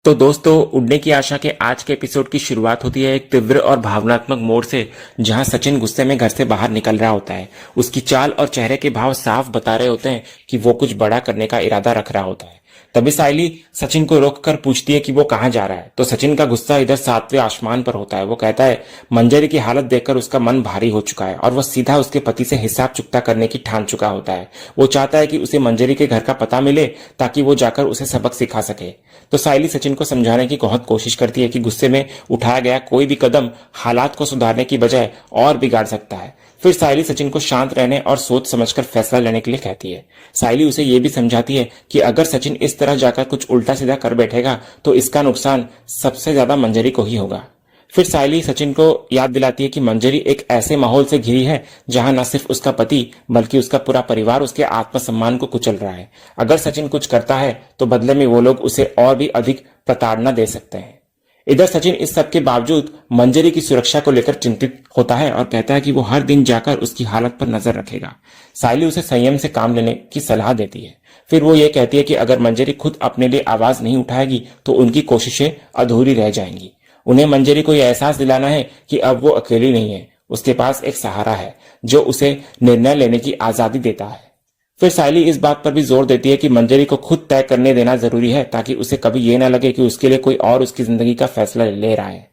तो दोस्तों, उड़ने की आशा के आज के एपिसोड की शुरुआत होती है एक तीव्र और भावनात्मक मोड़ से, जहां सचिन गुस्से में घर से बाहर निकल रहा होता है। उसकी चाल और चेहरे के भाव साफ बता रहे होते हैं कि वो कुछ बड़ा करने का इरादा रख रहा होता है। तभी सायली सचिन को रोककर पूछती है कि वो कहाँ जा रहा है। तो सचिन का गुस्सा इधर सातवें आसमान पर होता है। वो कहता है मंजरी की हालत देखकर उसका मन भारी हो चुका है और वह सीधा उसके पति से हिसाब चुकता करने की ठान चुका होता है। वो चाहता है कि उसे मंजरी के घर का पता मिले ताकि वो जाकर उसे सबक सिखा सके। तो सायली सचिन को समझाने की बहुत कोशिश करती है कि गुस्से में उठाया गया कोई भी कदम हालात को सुधारने की बजाय और बिगाड़ सकता है। फिर सायली सचिन को शांत रहने और सोच समझकर फैसला लेने के लिए कहती है। सायली उसे यह भी समझाती है कि अगर सचिन इस तरह जाकर कुछ उल्टा सीधा कर बैठेगा तो इसका नुकसान सबसे ज्यादा मंजरी को ही होगा। फिर सायली सचिन को याद दिलाती है कि मंजरी एक ऐसे माहौल से घिरी है जहां न सिर्फ उसका पति बल्कि उसका पूरा परिवार उसके आत्मसम्मान को कुचल रहा है। अगर सचिन कुछ करता है तो बदले में वो लोग उसे और भी अधिक प्रताड़ना दे सकते हैं। इधर सचिन इस सब के बावजूद मंजरी की सुरक्षा को लेकर चिंतित होता है और कहता है कि वो हर दिन जाकर उसकी हालत पर नजर रखेगा। सायली उसे संयम से काम लेने की सलाह देती है। फिर वो ये कहती है कि अगर मंजरी खुद अपने लिए आवाज नहीं उठाएगी तो उनकी कोशिशें अधूरी रह जाएंगी। उन्हें मंजरी को यह एहसास दिलाना है कि अब वो अकेली नहीं है, उसके पास एक सहारा है जो उसे निर्णय लेने की आजादी देता है। फिर सायली इस बात पर भी जोर देती है कि मंजरी को खुद तय करने देना जरूरी है ताकि उसे कभी ये ना लगे कि उसके लिए कोई और उसकी जिंदगी का फैसला ले रहा है।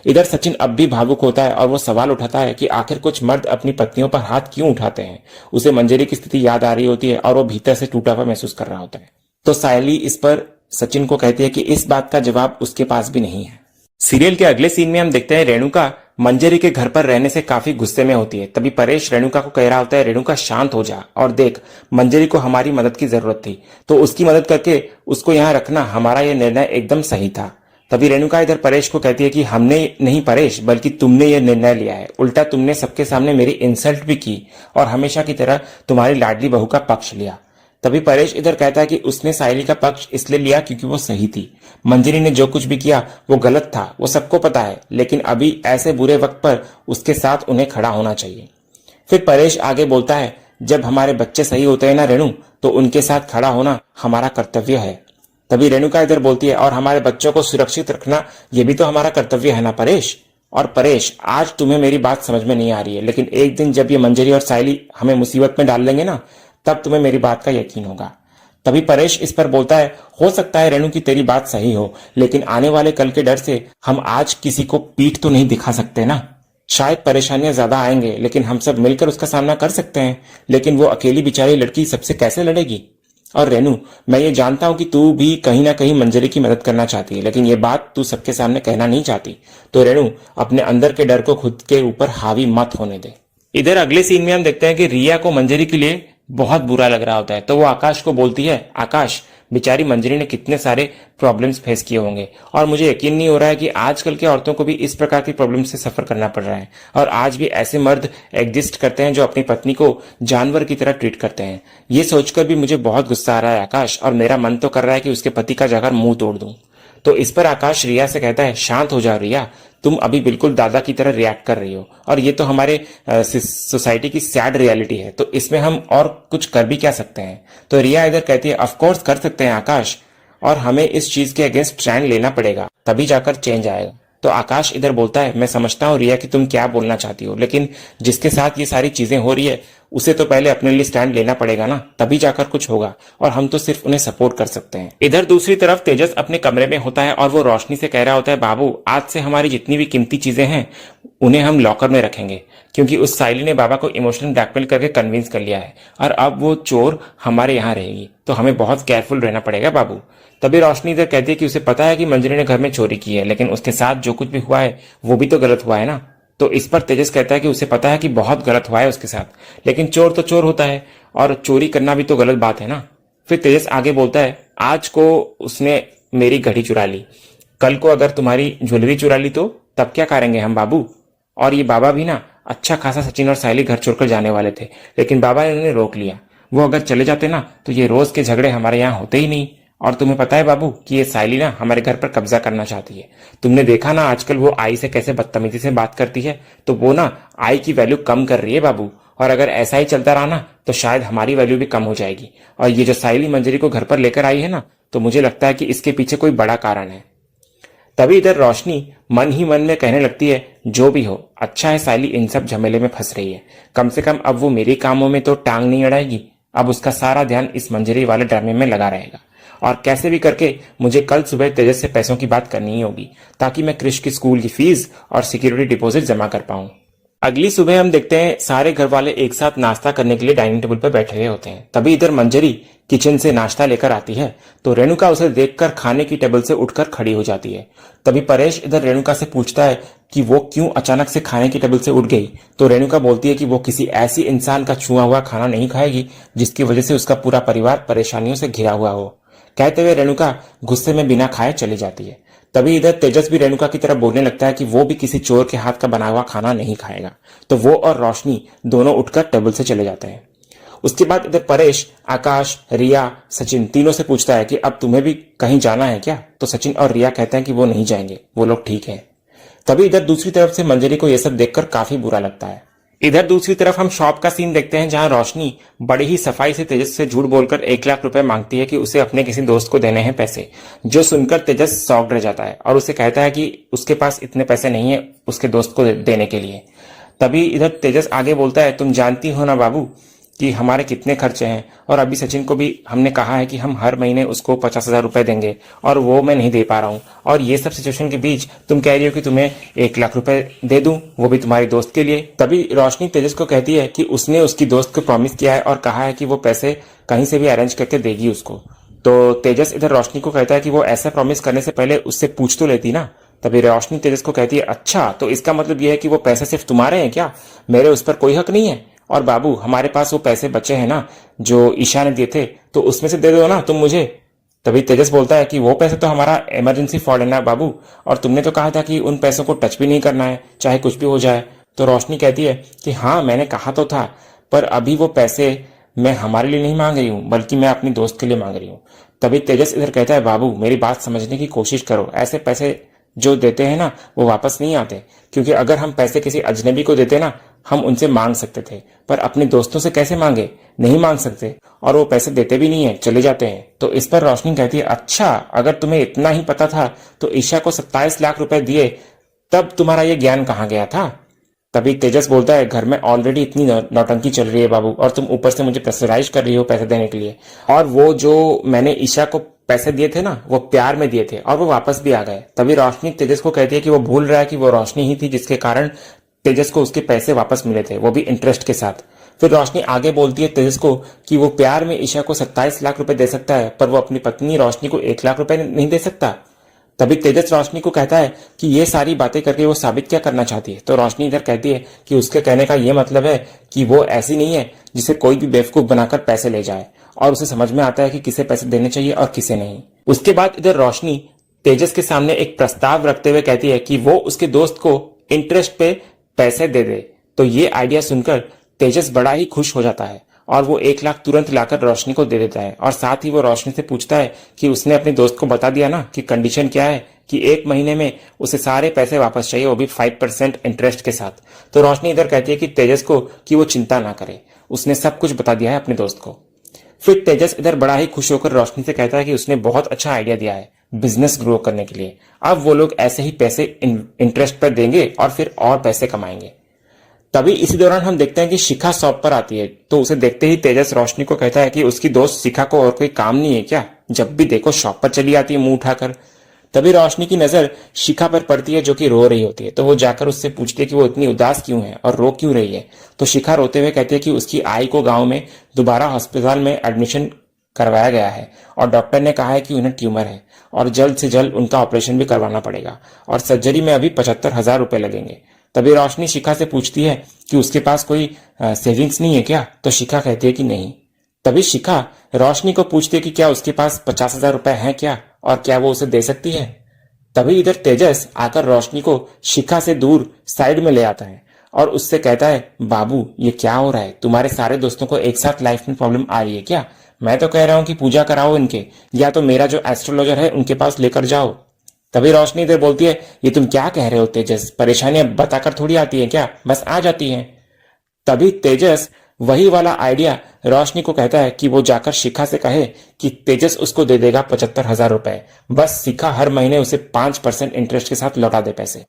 इधर सचिन अब भी भावुक होता है और वो सवाल उठाता है कि आखिर कुछ मर्द अपनी पत्नियों पर हाथ क्यों उठाते हैं। उसे मंजरी की स्थिति याद आ रही होती है और वो भीतर से टूटा हुआ महसूस कर रहा होता है। तो सायली इस पर सचिन को कहती है कि इस बात का जवाब उसके पास भी नहीं है। सीरियल के अगले सीन में हम देखते हैं रेणुका मंजरी के घर पर रहने से काफी गुस्से में होती है। तभी परेश रेणुका को कह रहा होता है, रेणुका शांत हो जा और देख, मंजरी को हमारी मदद की जरूरत थी तो उसकी मदद करके उसको यहाँ रखना हमारा यह निर्णय एकदम सही था। तभी रेणुका इधर परेश को कहती है कि हमने नहीं परेश, बल्कि तुमने यह निर्णय लिया है। उल्टा तुमने सबके सामने मेरी इंसल्ट भी की और हमेशा की तरह तुम्हारी लाडली बहू का पक्ष लिया। तभी परेश इधर कहता है कि उसने सायली का पक्ष इसलिए लिया क्योंकि वो सही थी। मंजरी ने जो कुछ भी किया वो गलत था, वो सबको पता है, लेकिन अभी ऐसे बुरे वक्त पर उसके साथ उन्हें खड़ा होना चाहिए। फिर परेश आगे बोलता है, जब हमारे बच्चे सही होते हैं ना रेणु, तो उनके साथ खड़ा होना हमारा कर्तव्य है। तभी रेणुका इधर बोलती है, और हमारे बच्चों को सुरक्षित रखना ये भी तो हमारा कर्तव्य है ना परेश। और परेश, आज तुम्हें मेरी बात समझ में नहीं आ रही है, लेकिन एक दिन जब ये मंजरी और सायली हमें मुसीबत में डाल लेंगे ना, तब तुम्हें मेरी बात का यकीन होगा। तभी परेश इस पर बोलता है, हो सकता है रेणु की तेरी बात सही हो, लेकिन आने वाले कल के डर से हम आज किसी को पीठ तो नहीं दिखा सकते ना। शायद परेशानियां ज्यादा आएंगे, लेकिन हम सब मिलकर उसका सामना कर सकते हैं। लेकिन वो अकेली बेचारी लड़की सबसे कैसे लड़ेगी। और रेणु, मैं ये जानता हूं कि तू भी कहीं ना कहीं मंजरी की मदद करना चाहती है, लेकिन ये बात तू सबके सामने कहना नहीं चाहती। तो रेणु, अपने अंदर के डर को खुद के ऊपर हावी मत होने दे। इधर अगले सीन में हम देखते हैं कि रिया को मंजरी के लिए बहुत बुरा लग रहा होता है। तो वो आकाश को बोलती है, आकाश, बेचारी मंजरी ने कितने सारे प्रॉब्लम्स फेस किए होंगे और मुझे यकीन नहीं हो रहा है कि आजकल के औरतों को भी इस प्रकार की प्रॉब्लम से सफर करना पड़ रहा है। और आज भी ऐसे मर्द एग्जिस्ट करते हैं जो अपनी पत्नी को जानवर की तरह ट्रीट करते हैं। ये सोचकर भी मुझे बहुत गुस्सा आ रहा है आकाश, और मेरा मन तो कर रहा है कि उसके पति का जाकर मुंह तोड़ दूं। तो इस पर आकाश रिया से कहता है, शांत हो जाओ रिया, तुम अभी बिल्कुल दादा की तरह रिएक्ट कर रही हो और ये तो हमारे सोसाइटी की सैड रियलिटी है, तो इसमें हम और कुछ कर भी क्या सकते हैं। तो रिया इधर कहती है, ऑफ कोर्स कर सकते हैं आकाश, और हमें इस चीज के अगेंस्ट स्टैंड लेना पड़ेगा, तभी जाकर चेंज आएगा। तो आकाश इधर बोलता है, मैं समझता हूँ रिया कि तुम क्या बोलना चाहती हो, लेकिन जिसके साथ ये सारी चीजें हो रही है उसे तो पहले अपने लिए स्टैंड लेना पड़ेगा ना, तभी जाकर कुछ होगा, और हम तो सिर्फ उन्हें सपोर्ट कर सकते हैं। इधर दूसरी तरफ तेजस अपने कमरे में होता है और वो रोशनी से कह रहा होता है, बाबू, आज से हमारी जितनी भी कीमती चीजें हैं उन्हें हम लॉकर में रखेंगे, क्योंकि उस सायली ने बाबा को इमोशनल ब्लैकमेल करके कन्विंस कर लिया है और अब वो चोर हमारे यहाँ रहेगी, तो हमें बहुत केयरफुल रहना पड़ेगा बाबू। तभी रोशनी इधर कहती है कि उसे पता है कि मंजरी ने घर में चोरी की है, लेकिन उसके साथ जो कुछ भी हुआ है वो भी तो गलत हुआ है ना। तो इस पर तेजस कहता है कि उसे पता है कि बहुत गलत हुआ है उसके साथ, लेकिन चोर तो चोर होता है और चोरी करना भी तो गलत बात है ना। फिर तेजस आगे बोलता है, आज को उसने मेरी घड़ी चुरा ली, कल को अगर तुम्हारी ज्वेलरी चुरा ली तो तब क्या करेंगे हम बाबू। और ये बाबा भी ना अच्छा खासा सचिन और सायली घर छोड़कर जाने वाले थे, लेकिन बाबा ने उन्हें रोक लिया। वो अगर चले जाते ना तो ये रोज के झगड़े हमारे यहाँ होते ही नहीं। और तुम्हें पता है बाबू कि ये सायली ना हमारे घर पर कब्जा करना चाहती है। तुमने देखा ना आजकल वो आई से कैसे बदतमीजी से बात करती है, तो वो ना आई की वैल्यू कम कर रही है बाबू, और अगर ऐसा ही चलता रहा ना तो शायद हमारी वैल्यू भी कम हो जाएगी। और ये जो सायली मंजरी को घर पर लेकर आई है ना, तो मुझे लगता है कि इसके पीछे कोई बड़ा कारण है। तभी इधर रोशनी मन ही मन में कहने लगती है, जो भी हो, अच्छा है साली इन सब झमेले में फंस रही है, कम से कम अब वो मेरे कामों में तो टांग नहीं अड़ाएगी। अब उसका सारा ध्यान इस मंजरी वाले ड्रामे में लगा रहेगा और कैसे भी करके मुझे कल सुबह तेजस से पैसों की बात करनी ही होगी, ताकि मैं क्रिश की स्कूल की फीस और सिक्योरिटी डिपॉजिट जमा कर पाऊं। अगली सुबह हम देखते हैं सारे घर वाले एक साथ नाश्ता करने के लिए डाइनिंग टेबल पर बैठे हुए होते हैं। तभी इधर मंजरी किचन से नाश्ता लेकर आती है तो रेणुका उसे देखकर खाने की टेबल से उठकर खड़ी हो जाती है। तभी परेश इधर रेणुका से पूछता है कि वो क्यों अचानक से खाने की टेबल से उठ गई। तो रेणुका बोलती है कि वो किसी ऐसी इंसान का छुआ हुआ खाना नहीं खाएगी जिसकी वजह से उसका पूरा परिवार परेशानियों से घिरा हुआ हो। कहते हुए रेणुका गुस्से में बिना खाए चली जाती है। तभी इधर तेजस भी रेणुका की तरफ बोलने लगता है कि वो भी किसी चोर के हाथ का बना हुआ खाना नहीं खाएगा। तो वो और रोशनी दोनों उठकर टेबल से चले जाते हैं। उसके बाद इधर परेश आकाश, रिया, सचिन तीनों से पूछता है कि अब तुम्हें भी कहीं जाना है क्या। तो सचिन और रिया कहते हैं कि वो नहीं जाएंगे, वो लोग ठीक है। तभी इधर दूसरी तरफ से मंजरी को यह सब देखकर काफी बुरा लगता है। इधर दूसरी तरफ हम शॉप का सीन देखते हैं जहां रोशनी बड़ी ही सफाई से तेजस से झूठ बोलकर 1 लाख रुपए मांगती है कि उसे अपने किसी दोस्त को देने हैं पैसे, जो सुनकर तेजस शॉक्ड रह जाता है और उसे कहता है कि उसके पास इतने पैसे नहीं है उसके दोस्त को देने के लिए। तभी इधर तेजस आगे बोलता है, तुम जानती हो ना बाबू कि हमारे कितने खर्चे हैं, और अभी सचिन को भी हमने कहा है कि हम हर महीने उसको 50,000 रुपए देंगे और वो मैं नहीं दे पा रहा हूँ, और ये सब सिचुएशन के बीच तुम कह रही हो कि तुम्हें 1 लाख रुपए दे दूं, वो भी तुम्हारे दोस्त के लिए। तभी रोशनी तेजस को कहती है कि उसने उसकी दोस्त को प्रॉमिस किया है और कहा है कि वो पैसे कहीं से भी अरेंज करके देगी उसको। तो तेजस इधर रोशनी को कहता है कि वो ऐसा प्रॉमिस करने से पहले उससे पूछ तो लेती ना। तभी रोशनी तेजस को कहती है, अच्छा तो इसका मतलब यह है कि वो पैसे सिर्फ तुम्हारे हैं क्या, मेरे उस पर कोई हक नहीं है। और बाबू हमारे पास वो पैसे बचे हैं ना जो ईशा ने दिए थे, तो उसमें से दे दो ना तुम मुझे। तभी तेजस बोलता है कि वो पैसे तो हमारा इमरजेंसी फंड है ना बाबू, और तुमने तो कहा था कि उन पैसों को टच भी नहीं करना है चाहे कुछ भी हो जाए। तो रोशनी कहती है कि हाँ मैंने कहा तो था, पर अभी वो पैसे मैं हमारे लिए नहीं मांग रही हूँ बल्कि मैं अपनी दोस्त के लिए मांग रही हूँ। तभी तेजस इधर कहता है, बाबू मेरी बात समझने की कोशिश करो, ऐसे पैसे जो देते हैं ना वो वापस नहीं आते, क्योंकि अगर हम पैसे किसी अजनबी को देते ना हम उनसे मांग सकते थे, पर अपने दोस्तों से कैसे मांगे, नहीं मांग सकते, और वो पैसे देते भी नहीं है, चले जाते हैं। तो इस पर रोशनी कहती है, अच्छा अगर तुम्हें इतना ही पता था तो ईशा को 27 लाख रुपए दिए तब तुम्हारा ये ज्ञान कहाँ गया था। तभी तेजस बोलता है, घर में ऑलरेडी इतनी नौटंकी चल रही है बाबू, और तुम ऊपर से मुझे प्रेशराइज कर रही हो पैसे देने के लिए, और वो जो मैंने ईशा को पैसे दिए थे ना वो प्यार में दिए थे और वो वापस भी आ गए। तभी रोशनी तेजस को कहती है कि वो भूल रहा है कि वो रोशनी ही थी जिसके कारण तेजस को उसके पैसे वापस मिले थे, वो भी इंटरेस्ट के साथ। फिर रोशनी आगे बोलती है तेजस को कि वो प्यार में ईशा को 27 लाख रुपए दे सकता है पर वो अपनी पत्नी रोशनी को 1 लाख रुपए नहीं दे सकता। तभी तेजस रोशनी को कहता है कि ये सारी बातें करके वो साबित क्या करना चाहती है। तो रोशनी इधर कहती है कि उसके कहने का ये मतलब है कि वो ऐसी नहीं है जिसे कोई भी बेवकूफ बनाकर पैसे ले जाए, और उसे समझ में आता है कि किसे पैसे देने चाहिए और किसे नहीं। उसके बाद इधर रोशनी तेजस के सामने एक प्रस्ताव रखते हुए कहती है कि वो उसके दोस्त को इंटरेस्ट पे पैसे दे दे। तो ये आइडिया सुनकर तेजस बड़ा ही खुश हो जाता है और वो 1 लाख तुरंत लाकर रोशनी को दे देता है, और साथ ही वो रोशनी से पूछता है कि उसने अपने दोस्त को बता दिया ना कि कंडीशन क्या है, कि 1 महीने में उसे सारे पैसे वापस चाहिए, वो भी 5% इंटरेस्ट के साथ। तो रोशनी इधर कहती है कि तेजस को कि वो चिंता ना करे, उसने सब कुछ बता दिया है अपने दोस्त को। फिर तेजस इधर बड़ा ही खुश होकर रोशनी से कहता है कि उसने बहुत अच्छा आइडिया दिया है बिजनेस ग्रो करने के लिए, अब वो लोग ऐसे ही पैसे इंटरेस्ट पर देंगे और फिर और पैसे कमाएंगे। तभी इसी दौरान हम देखते हैं कि शिखा शॉप पर आती है, तो उसे देखते ही तेजस रोशनी को कहता है कि उसकी दोस्त शिखा को और कोई काम नहीं है क्या, जब भी देखो शॉप पर चली आती है मुंह उठाकर। तभी रोशनी की नजर शिखा पर पड़ती है जो कि रो रही होती है, तो वो जाकर उससे पूछती है कि वो इतनी उदास क्यों है और रो क्यों रही है। तो शिखा रोते हुए कहती है कि उसकी आई को गांव में दोबारा अस्पताल में एडमिशन करवाया गया है और डॉक्टर ने कहा है कि उन्हें ट्यूमर है और जल्द से जल्द उनका ऑपरेशन भी करवाना पड़ेगा और सर्जरी में अभी 75,000 रुपए लगेंगे। तभी रोशनी शिखा से पूछती है कि उसके पास कोई सेविंग्स नहीं है क्या, तो शिखा कहती है कि नहीं। तभी शिखा रोशनी को पूछती है कि क्या उसके पास 50,000 रुपए हैं क्या और क्या वो उसे दे सकती है। तभी इधर तेजस आकर रोशनी को शिखा से दूर साइड में ले आता है और उससे कहता है, बाबू ये क्या हो रहा है, तुम्हारे सारे दोस्तों को एक साथ लाइफ में प्रॉब्लम आ रही है क्या, मैं तो कह रहा हूं कि पूजा कराओ इनके, या तो मेरा जो एस्ट्रोलॉजर है उनके पास लेकर जाओ। तभी रोशनी इधर बोलती है, ये तुम क्या कह रहे हो तेजस, परेशानियां बताकर थोड़ी आती है क्या, बस आ जाती हैं। तभी तेजस वही वाला आइडिया रोशनी को कहता है कि वो जाकर शिखा से कहे कि तेजस उसको दे देगा 75,000 रुपए, बस शिखा हर महीने उसे 5% इंटरेस्ट के साथ लौटा दे पैसे।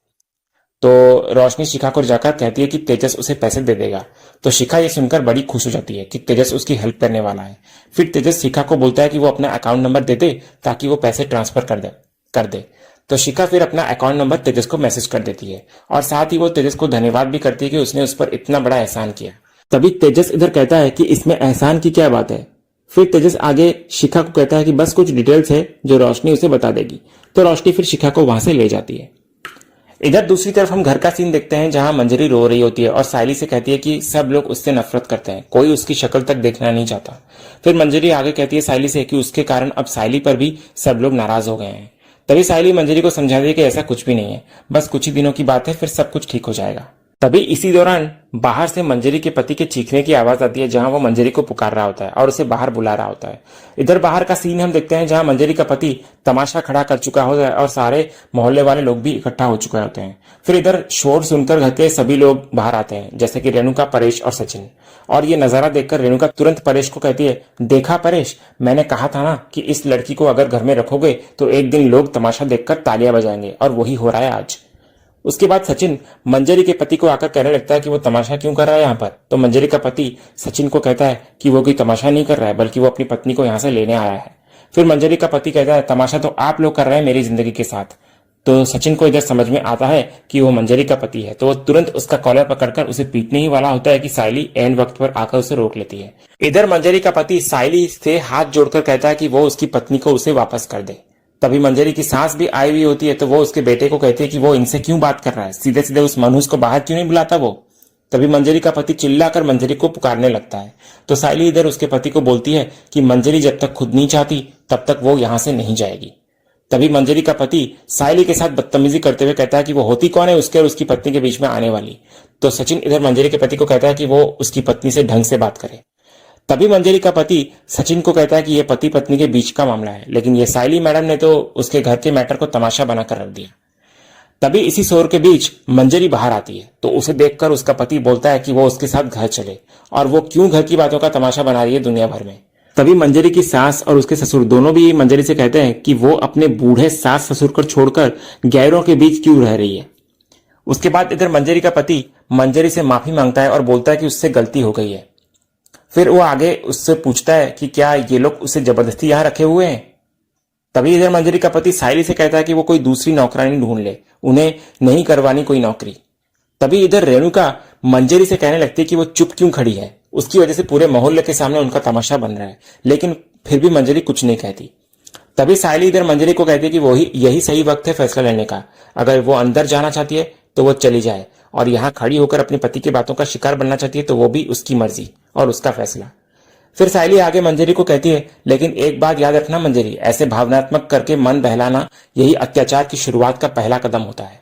तो रोशनी शिखा को जाकर कहती है कि तेजस उसे पैसे दे देगा। तो शिखा ये सुनकर बड़ी खुश हो जाती है कि तेजस उसकी हेल्प करने वाला है। फिर तेजस शिखा को बोलता है कि वो अपना अकाउंट नंबर दे दे ताकि वो पैसे ट्रांसफर कर दे। तो शिखा फिर अपना अकाउंट नंबर तेजस को मैसेज कर देती है और साथ ही वो तेजस को धन्यवाद भी करती है कि उसने उस पर इतना बड़ा एहसान किया। तभी तेजस इधर कहता है कि इसमें एहसान की क्या बात है। फिर तेजस आगे शिखा को कहता है कि बस कुछ डिटेल्स है जो रोशनी उसे बता देगी। तो रोशनी फिर शिखा को वहां से ले जाती है। इधर दूसरी तरफ हम घर का सीन देखते हैं जहां मंजरी रो रही होती है और सायली से कहती है कि सब लोग उससे नफरत करते हैं, कोई उसकी शक्ल तक देखना नहीं चाहता। फिर मंजरी आगे कहती है सायली से कि उसके कारण अब सायली पर भी सब लोग नाराज हो गए हैं। तभी सायली मंजरी को समझाती है कि ऐसा कुछ भी नहीं है, बस कुछ ही दिनों की बात है, फिर सब कुछ ठीक हो जाएगा। तभी इसी दौरान बाहर से मंजरी के पति के चीखने की आवाज आती है जहां वो मंजरी को पुकार रहा होता है और उसे बाहर बुला रहा होता है। इधर बाहर का सीन हम देखते हैं जहां मंजरी का पति तमाशा खड़ा कर चुका होता है और सारे मोहल्ले वाले लोग भी इकट्ठा हो चुके होते हैं। फिर इधर शोर सुनकर घर के सभी लोग बाहर आते हैं जैसे कि रेणुका, परेश और सचिन। और ये नजारा देखकर रेणुका तुरंत परेश को कहती है, देखा परेश, मैंने कहा था ना कि इस लड़की को अगर घर में रखोगे तो एक दिन लोग तमाशा देखकर तालियां बजाएंगे, और वही हो रहा है आज। उसके बाद सचिन मंजरी के पति को आकर कहने लगता है कि वो तमाशा क्यों कर रहा है यहाँ पर। तो मंजरी का पति सचिन को कहता है कि वो कोई तमाशा नहीं कर रहा है, बल्कि वो अपनी पत्नी को यहाँ से लेने आया है। फिर मंजरी का पति कहता है, तमाशा तो आप लोग कर रहे हैं मेरी जिंदगी के साथ। तो सचिन को इधर समझ में आता है कि वो मंजरी का पति है, तो वो तुरंत उसका कॉलर पकड़कर उसे पीटने ही वाला होता है कि सायली एंड वक्त पर आकर उसे रोक लेती है। इधर मंजरी का पति सायली से हाथ जोड़कर कहता है कि वो उसकी पत्नी को उसे वापस कर दे। तभी मंजरी की सास भी आई हुई होती है, तो वो उसके बेटे को कहती है कि वो इनसे क्यों बात कर रहा है, सीधे सीधे उस मनहूस को बाहर क्यों नहीं बुलाता वो। तभी मंजरी का पति चिल्लाकर मंजरी को पुकारने लगता है। तो सायली इधर उसके पति को बोलती है कि मंजरी जब तक खुद नहीं चाहती तब तक वो यहां से नहीं जाएगी। तभी मंजरी का पति सायली के साथ बदतमीजी करते हुए कहता है कि वो होती कौन है उसके और उसकी पत्नी के बीच में आने वाली। तो सचिन इधर मंजरी के पति को कहता है कि वो उसकी पत्नी से ढंग से बात करे। तभी मंजरी का पति सचिन को कहता है कि यह पति पत्नी के बीच का मामला है, लेकिन ये सायली मैडम ने तो उसके घर के मैटर को तमाशा बनाकर रख दिया। तभी इसी शोर के बीच मंजरी बाहर आती है, तो उसे देखकर उसका पति बोलता है कि वो उसके साथ घर चले, और वो क्यों घर की बातों का तमाशा बना रही है दुनिया भर में। तभी मंजरी की सास और उसके ससुर दोनों भी मंजरी से कहते हैं कि वो अपने बूढ़े सास ससुर को छोड़कर गैरों के बीच क्यों रह रही है। उसके बाद इधर मंजरी का पति मंजरी से माफी मांगता है और बोलता है कि उससे गलती हो गई है। फिर वो आगे उससे पूछता है कि क्या ये लोग उसे जबरदस्ती यहां रखे हुए हैं। तभी इधर मंजरी का पति सायली से कहता है कि वो कोई दूसरी नौकरानी ढूंढ ले, उन्हें नहीं करवानी कोई नौकरी। तभी इधर रेणुका मंजरी से कहने लगती है कि वो चुप क्यों खड़ी है, उसकी वजह से पूरे मोहल्ले के सामने उनका तमाशा बन रहा है, लेकिन फिर भी मंजरी कुछ नहीं कहती। तभी सायली इधर मंजरी को कहती है कि वही यही सही वक्त है फैसला लेने का, अगर वो अंदर जाना चाहती है तो वो चली जाए, और यहाँ खड़ी होकर अपने पति की बातों का शिकार बनना चाहती है तो वो भी उसकी मर्जी और उसका फैसला। फिर सायली आगे मंजरी को कहती है, लेकिन एक बात याद रखना मंजरी, ऐसे भावनात्मक करके मन बहलाना यही अत्याचार की शुरुआत का पहला कदम होता है।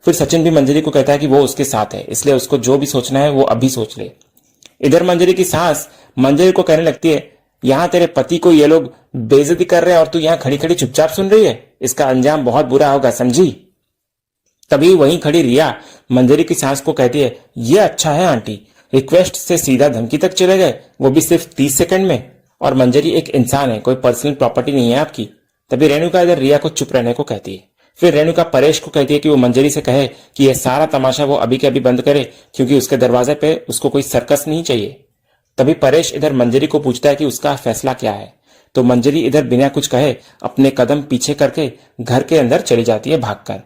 फिर सचिन भी मंजरी को कहता है कि वो उसके साथ है, इसलिए उसको जो भी सोचना है वो अभी सोच ले। इधर मंजरी की सास मंजरी को कहने लगती है, यहाँ तेरे पति को ये लोग बेइज्जती कर रहे हैं और तू यहाँ खड़ी खड़ी चुपचाप सुन रही है, इसका अंजाम बहुत बुरा होगा, समझी। तभी वहीं खड़ी रिया मंजरी की सास को कहती है, ये अच्छा है आंटी, रिक्वेस्ट से सीधा धमकी तक चले गए, वो भी सिर्फ 30 सेकंड में, और मंजरी एक इंसान है, कोई पर्सनल प्रॉपर्टी नहीं है आपकी। तभी रेणुका इधर रिया को चुप रहने को कहती है। फिर रेणुका परेश को कहती है कि वो मंजरी से कहे कि यह सारा तमाशा वो अभी के अभी बंद करे, क्योंकि उसके दरवाजे पे उसको कोई सर्कस नहीं चाहिए। तभी परेश इधर मंजरी को पूछता है कि उसका फैसला क्या है। तो मंजरी इधर बिना कुछ कहे अपने कदम पीछे करके घर के अंदर चली जाती है भागकर।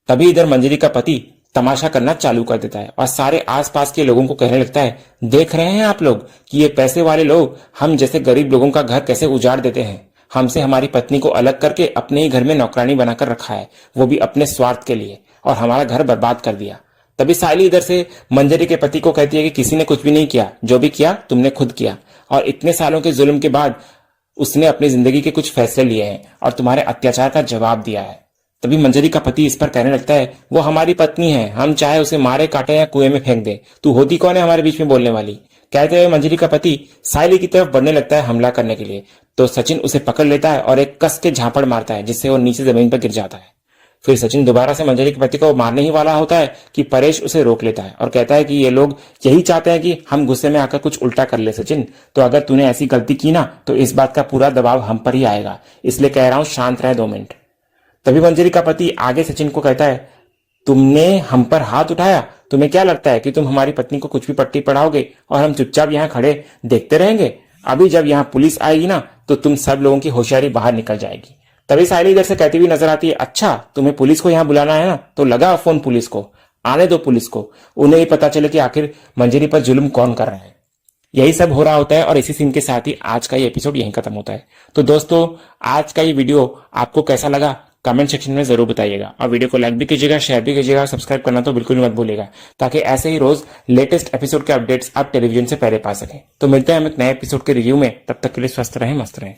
तभी इधर मंजरी का पति तमाशा करना चालू कर देता है और सारे आसपास के लोगों को कहने लगता है, देख रहे हैं आप लोग कि ये पैसे वाले लोग हम जैसे गरीब लोगों का घर कैसे उजाड़ देते हैं। हमसे हमारी पत्नी को अलग करके अपने ही घर में नौकरानी बनाकर रखा है, वो भी अपने स्वार्थ के लिए, और हमारा घर बर्बाद कर दिया। तभी सायली इधर से मंजरी के पति को कहती है कि किसी ने कुछ भी नहीं किया, जो भी किया तुमने खुद किया, और इतने सालों के जुल्म के बाद उसने अपनी जिंदगी के कुछ फैसले लिए हैं और तुम्हारे अत्याचार का जवाब दिया है। तभी मंजरी का पति इस पर कहने लगता है, वो हमारी पत्नी है, हम चाहे उसे मारे काटे या कुएं में फेंक दे, तू होती कौन है हमारे बीच में बोलने वाली। कहते हुए मंजरी का पति सायली की तरफ बढ़ने लगता है हमला करने के लिए, तो सचिन उसे पकड़ लेता है और एक कस के झापड़ मारता है, जिससे वो नीचे जमीन पर गिर जाता है। फिर सचिन दोबारा से मंजरी के पति को मारने ही वाला होता है कि परेश उसे रोक लेता है और कहता है कि ये लोग यही चाहते हैं कि हम गुस्से में आकर कुछ उल्टा कर ले सचिन, तो अगर तूने ऐसी गलती की ना तो इस बात का पूरा दबाव हम पर ही आएगा, इसलिए कह रहा हूं शांत रहे 2 मिनट। तभी मंजरी का पति आगे सचिन को कहता है, तुमने हम पर हाथ उठाया, तुम्हें क्या लगता है कि तुम हमारी पत्नी को कुछ भी पट्टी पढ़ाओगे और हम चुपचाप यहाँ खड़े देखते रहेंगे? अभी जब यहाँ पुलिस आएगी ना तो तुम सब लोगों की होशियारी बाहर निकल जाएगी। तभी सायली इधर से कहती हुई नजर आती है, अच्छा तुम्हें पुलिस को यहाँ बुलाना है ना, तो लगा फोन पुलिस को, आने दो पुलिस को, उन्हें ही पता चले कि आखिर मंजरी पर जुल्म कौन कर रहा है। यही सब हो रहा होता है और इसी सीन के साथ ही आज का ये एपिसोड यहीं खत्म होता है। तो दोस्तों आज का ये वीडियो आपको कैसा लगा कमेंट सेक्शन में जरूर बताइएगा और वीडियो को लाइक भी कीजिएगा, शेयर भी कीजिएगा, सब्सक्राइब करना तो बिल्कुल मत भूलिएगा, ताकि ऐसे ही रोज लेटेस्ट एपिसोड के अपडेट्स आप टेलीविजन से पहले पा सकें। तो मिलते हैं हम एक नए एपिसोड के रिव्यू में, तब तक के लिए स्वस्थ रहें, मस्त रहें।